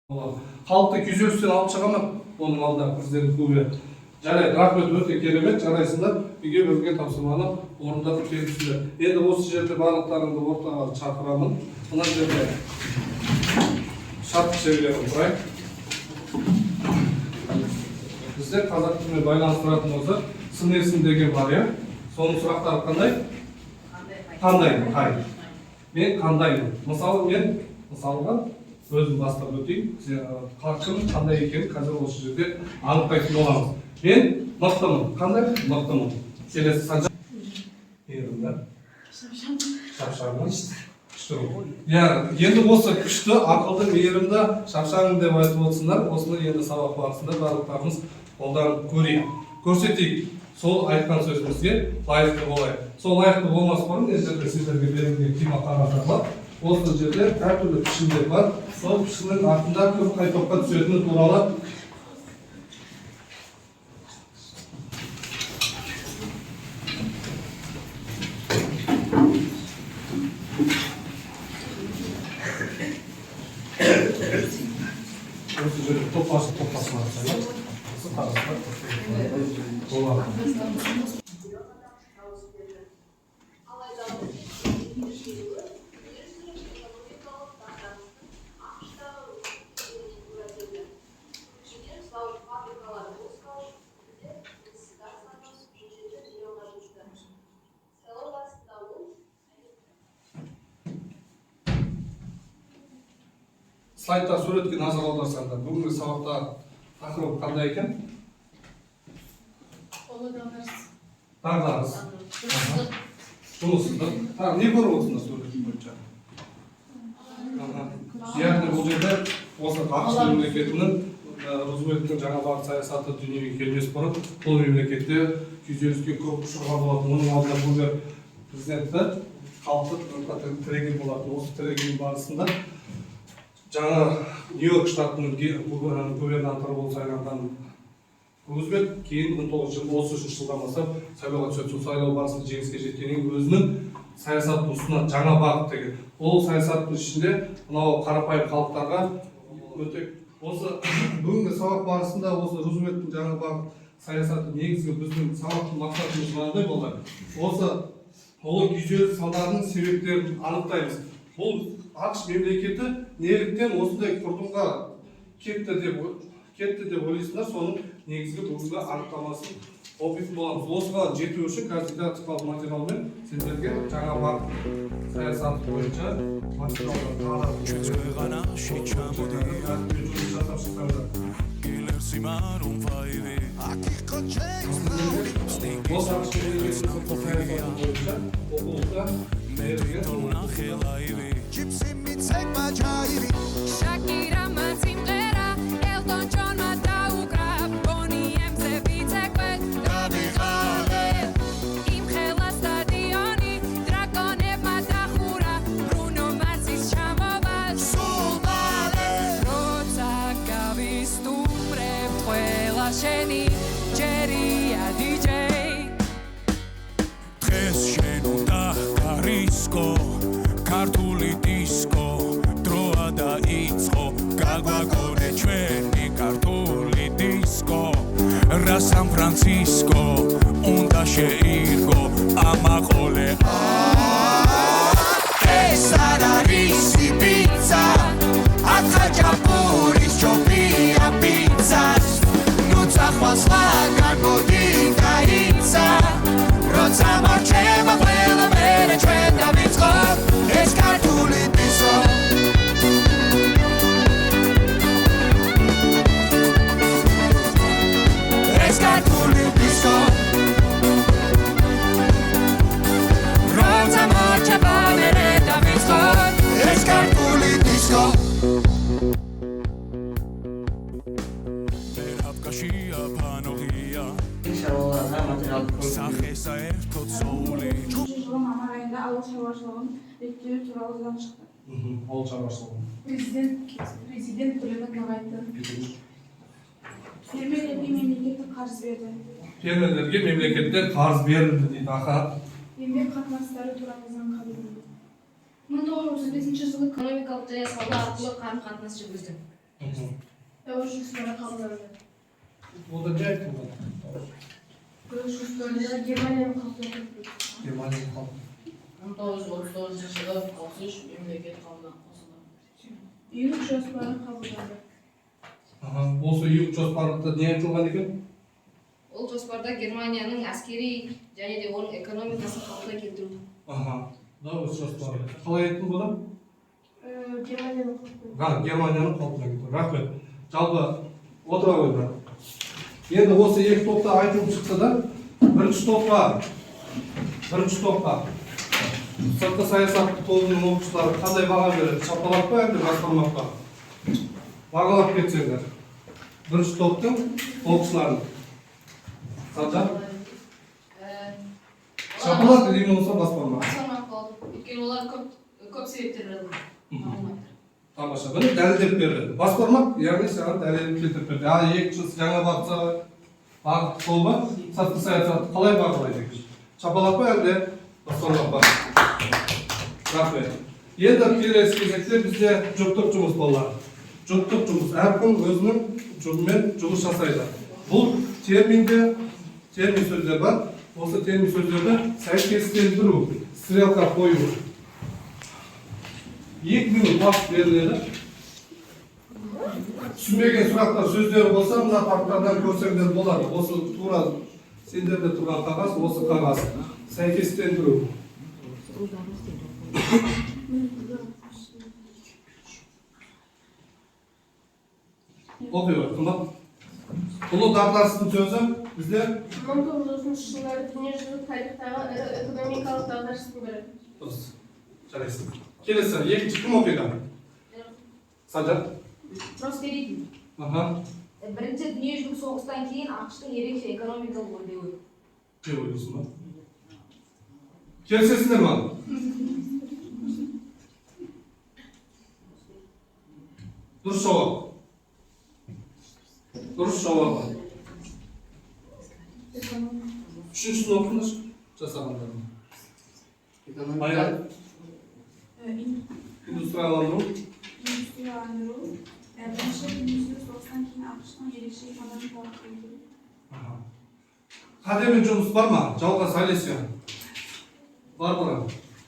Халықты күйзелістен алып шығамын, оның алда президент көбі. Жарайды, рахмет, өте керемет, жарайсыңдар, үйге берілген тапсырманы орындап келіпсіздер. Енді осы жерде барлықтарыңды ортаға шақырамын. Мына жерде шарт шеберлерін құрайық. Бізде қазақ тілімен байланыстыратын болса, сын есім деген бар, иә? Соның сұрақтары қандай? Қандай? Мен қандаймын. Мысалға өзім бастап өтейін. Кім қандай екенін қазір осы жерде анықтайтын боламыз. Мен мықтымын. Қандай? Мықтымын. Келесі санжақ. Мейірімді. Шапшаңмын. Енді осы күшті, ақылды, мейірімді, шапшаңмын деп айтып отырсыңдар. Осыны енді сабақ барысында барлықтарымыз қолданып көрейік. Көрсетейік. Сол айтқан сөзімізге лайықты болайық. Сол лайықты болмас бұрын ендерде сіздерге берілген тима қағаздар. Осы жерде әртүрлі пішіндер бар. Сол пішіннің артында кім қай топқа түсетіні туралы осы жерде топтасына слайдта суретке назар аударсаңдар, бүгінгі сабақта тақырып қандай екен? Дағдарыс. Жұмыссыздық. Не көріп отырсыңдар сурет бойынша? Яғни бұл жерде осы ақш мемлекетінің Рузвельттің жаңа бағыт саясаты дүниеге келмес бұрын бұл мемлекетте күйзеліске көп ұшыраған болатын. Оның алдында бұл президенті халықты тіреген болатын. Осы тіреген барысында жаңа Нью-Йорк штатының губернаторы болып сайланған Рузвельт кейін 1933 жылдан бастап сайлауға түседі. Сол сайлау барысында жеңіске жеткеннен кейін өзінің саясатын ұсынады, жаңа бағыт деген. Ол саясаттың ішінде мынау қарапайым халықтарға өте осы бүгінгі сабақ барысында осы Рузвельттің жаңа бағыт саясаты негізгі біздің сабақтың мақсатымыз мынандай болды. Осы ұлы күйзеліс салдарының себептерін анықтаймыз. Бұл ақш мемлекеті неліктен осындай құрдымға кетті деп ойлайсыңдар, соның негізгі бүгінгі анықтамасын оқитын боламыз. Осыған жету үшін қазір дидактикалық материалмен сіздерге жаңа бағыт саясаты бойынша материалдар შენი ჯერია DJ დღეს შენ უნდა გარისკო ქართული დისკო დროა დაიწყო გაგვაგონე ჩვენი ქართული დისკო რა სან ფრანცისკო უნდა შეირგო ამაყოლე ეს არ არის პიცა ახაჭაპურის ჯობია პიცას Захват слага годи таится Роца марчема ყველა მერე ჩვენ დავიწყო ეს ქართული დისკო ეს ქართული დისკო Роца მარჩება მერე დავიწყო ეს ქართული დისკო სახესა ერთოდ ზოული жылы мамыр айында ауыл шаруашылығын реттеу туралы заң шықты. ауыл шаруашылығы. Президент көлемін нығайтты. Фермерлерге мемлекеттік қарыз берді. Фермерлерге мемлекеттен қарыз берілді дейді. Аха. Еңбек қатынастары туралы заң қабылданды. 1935 жылы экономикалық және сауда арқылы қарым-қатынас жүргізді. Görüş üstüne kabul. O da ne yaptı bu? Görüş üstüne Germanya'nın kabul. Germaniya kaldı. 1939 yılında 63 memleket kaldı aslında. Büyük jostlarını kabul edildi. Aha, осы үй жоспарында не айтылған екен? Ол жоспарда Германияның әскери және де оның экономикасын қалпына келтіру. Aha, да, өз жоспары. Қалай айттың бұны? Germanya'nın kabul. Германияның қалпына келтіру. Рахмет. Жалпы отыра қойыңдар. Енді осы екі топта айтылып шықты да, бірінші топқа сыртқы саясат тобының оқушылары қандай баға береді? Шапалақ па әлде басқармақ па? Бағалап кетсеңдер. Бірінші топтың оқушыларын. Саджа? Шапалақ деймін болса басқармақ. Басқармақ болды. Өйткені олар көп себептермен алынбайды. Тамаша. Бұны дәлелдеп берді. Басқармақ, яғни саған дәлелдеп келтіріп берді. Екіншісі жаңа бағыт сол ба? Сыртқы саясатты қалай бағалайды екен? Шапалақ па әлде басқармақ па? Рахмет. Енді келесі кезекте бізде жұптық жұмыс болады. Жұптық жұмыс. Әркім өзінің жұбымен жұмыс жасайды. Бұл термин сөздер бар. Осы термин сөздерді сәйкестендіру, стрелка қою. 2 минут уақыт беріледі. Түсінбеген сұрақтар сөздері болса, мына тақтардан көрсеңдер болады. Осы тура сендерде тұрған қағаз, осы қағаз. Сәйкестендіру. Оқиға, қымбат. Ұлы дағдарыстың сөзі бізде 1930 жылдары дүниежүзілік тарихтағы экономикалық дағдарыстың бірі. дұрыс. Жарайсың. Келесі, екінші кім оқиды? Саджат? Просперити. Аха. Бірінші дүниежүзілік соғыстан кейін ақш-тың ерекше экономикалық өрлеуі. Не ойлайсың ба? Келісесіңдер ма? Дұрыс жауап. Дұрыс жауап. Үшіншісін оқыңыз жасағандарым. Байрам. Индустрияландыру. İndüstriyelendiriyor. Бірінші дүниежүзілік соғыстан кейін ақш-тың ерекше экономикалық өрлеуі. Қатемен жұмыс бар ма? Жалғас Алесия. Барбара.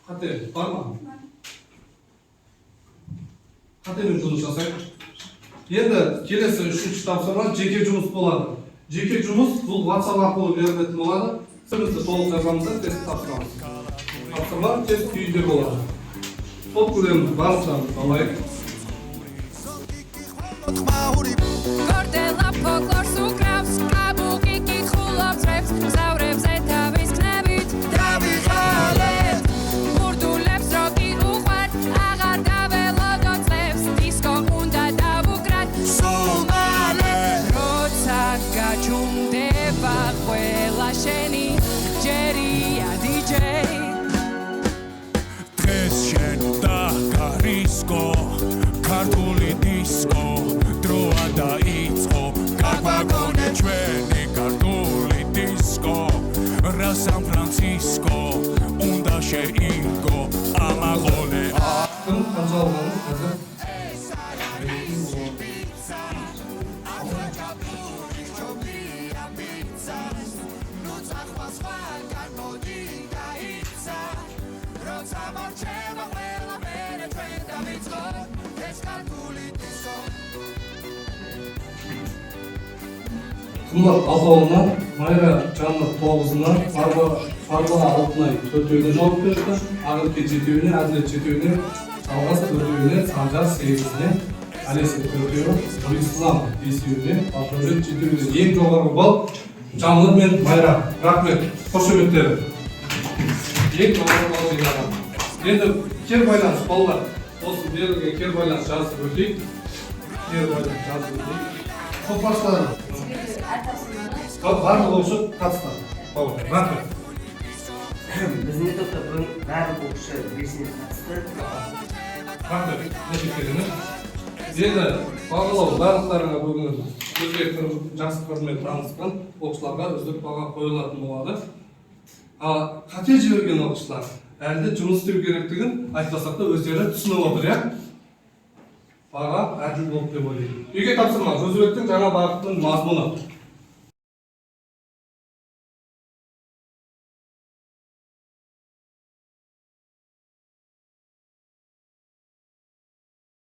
Қате бар ма? Қатемен жұмыс жасайық. Енді келесі үшінші тапсырма жеке жұмыс болады. Жеке жұмыс бұл WhatsApp арқылы берілетін болады. Сізді толық жазамызда тест тапсырамыз. Тапсырма тест күйінде болады. Топ көреміз, барлықтарымыз алайық. Gortela folklors ukravs, kabuki kikhulob trefs, zaurevs etavis knevit, David Halet. Burdulevs roki uqvat, agar davelogot levs, disco unda davukrat, Somale. Rotsa gačundeva qvela sheni, Jerija DJ. დღეს შენ დაგარისკო ქართული დისკო დროა დაიწყო გაგვაგონე ჩვენი ქართული დისკო რა სან ფრანცისკო უნდა შეიგო ამაღონე Кім қанша алғанын қазір? Қымбат Алтауына, Майра Жаннат 9-ына, Фарба Алтынай 4-өне жауап берді, Ағырке 7-өне, Әділет 7-өне, Жалғас 4-өне, Санжар 8-іне, Алеся 4-өне, Нұрислам 5-өне, Бақырбек 7-өне. Ең жоғарғы балл Жаннат мен Майра. Рахмет, қошеметтер. Ең жоғарғы балл жинаған. Енді кер байланыс балалар. Осы берілген кер байланыс жазып өтейік. Кер байланыс жазып өтейік. Қопастар. Барлық оқушы қатысты. Рахмет. Біздің топта бүгін барлық оқушы белсене қатысты. Рахмет. Нәтижелеріне. Енді бағалау барлықтарыңа бүгін өзге жақсы көрмей танысқан оқушыларға үздік баға қойылатын болады. Ал қате жіберген оқушылар әлде жұмыс істеу керектігін айтпасақ та өздері түсініп отыр, иә? баға әділ болды деп ойлаймын. Үйге тапсырма Roosevelt-тің жаңа бағытының мазмұны.